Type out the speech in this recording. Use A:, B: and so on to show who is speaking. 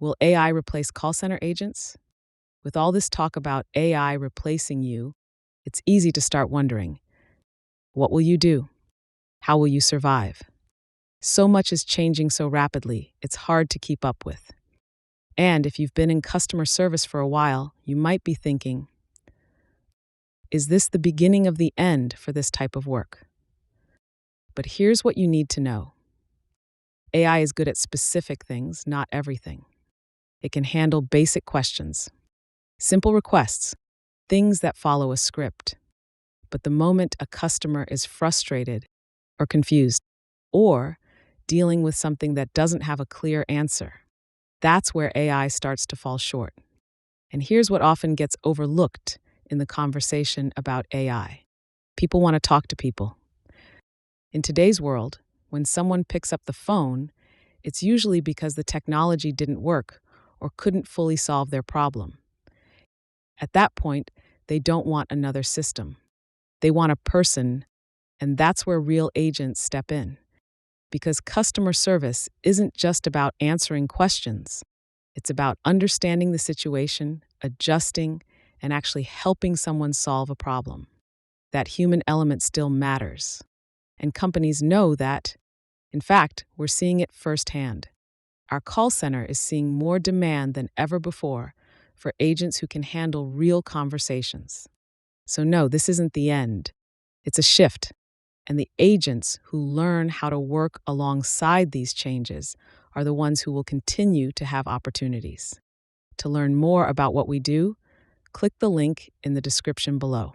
A: Will AI replace call center agents? With all this talk about AI replacing you, it's easy to start wondering, what will you do? How will you survive? So much is changing so rapidly, it's hard to keep up with. And if you've been in customer service for a while, you might be thinking, is this the beginning of the end for this type of work? But here's what you need to know. AI is good at specific things, not everything. It can handle basic questions, simple requests, things that follow a script. But the moment a customer is frustrated or confused, or dealing with something that doesn't have a clear answer, that's where AI starts to fall short. And here's what often gets overlooked in the conversation about AI. People want to talk to people. In today's world, when someone picks up the phone, it's usually because the technology didn't work or couldn't fully solve their problem. At that point, they don't want another system. They want a person, and that's where real agents step in. Because customer service isn't just about answering questions, it's about understanding the situation, adjusting, and actually helping someone solve a problem. That human element still matters. And companies know that. In fact, we're seeing it firsthand. Our call center is seeing more demand than ever before for agents who can handle real conversations. So, no, this isn't the end. It's a shift. And the agents who learn how to work alongside these changes are the ones who will continue to have opportunities. To learn more about what we do, click the link in the description below.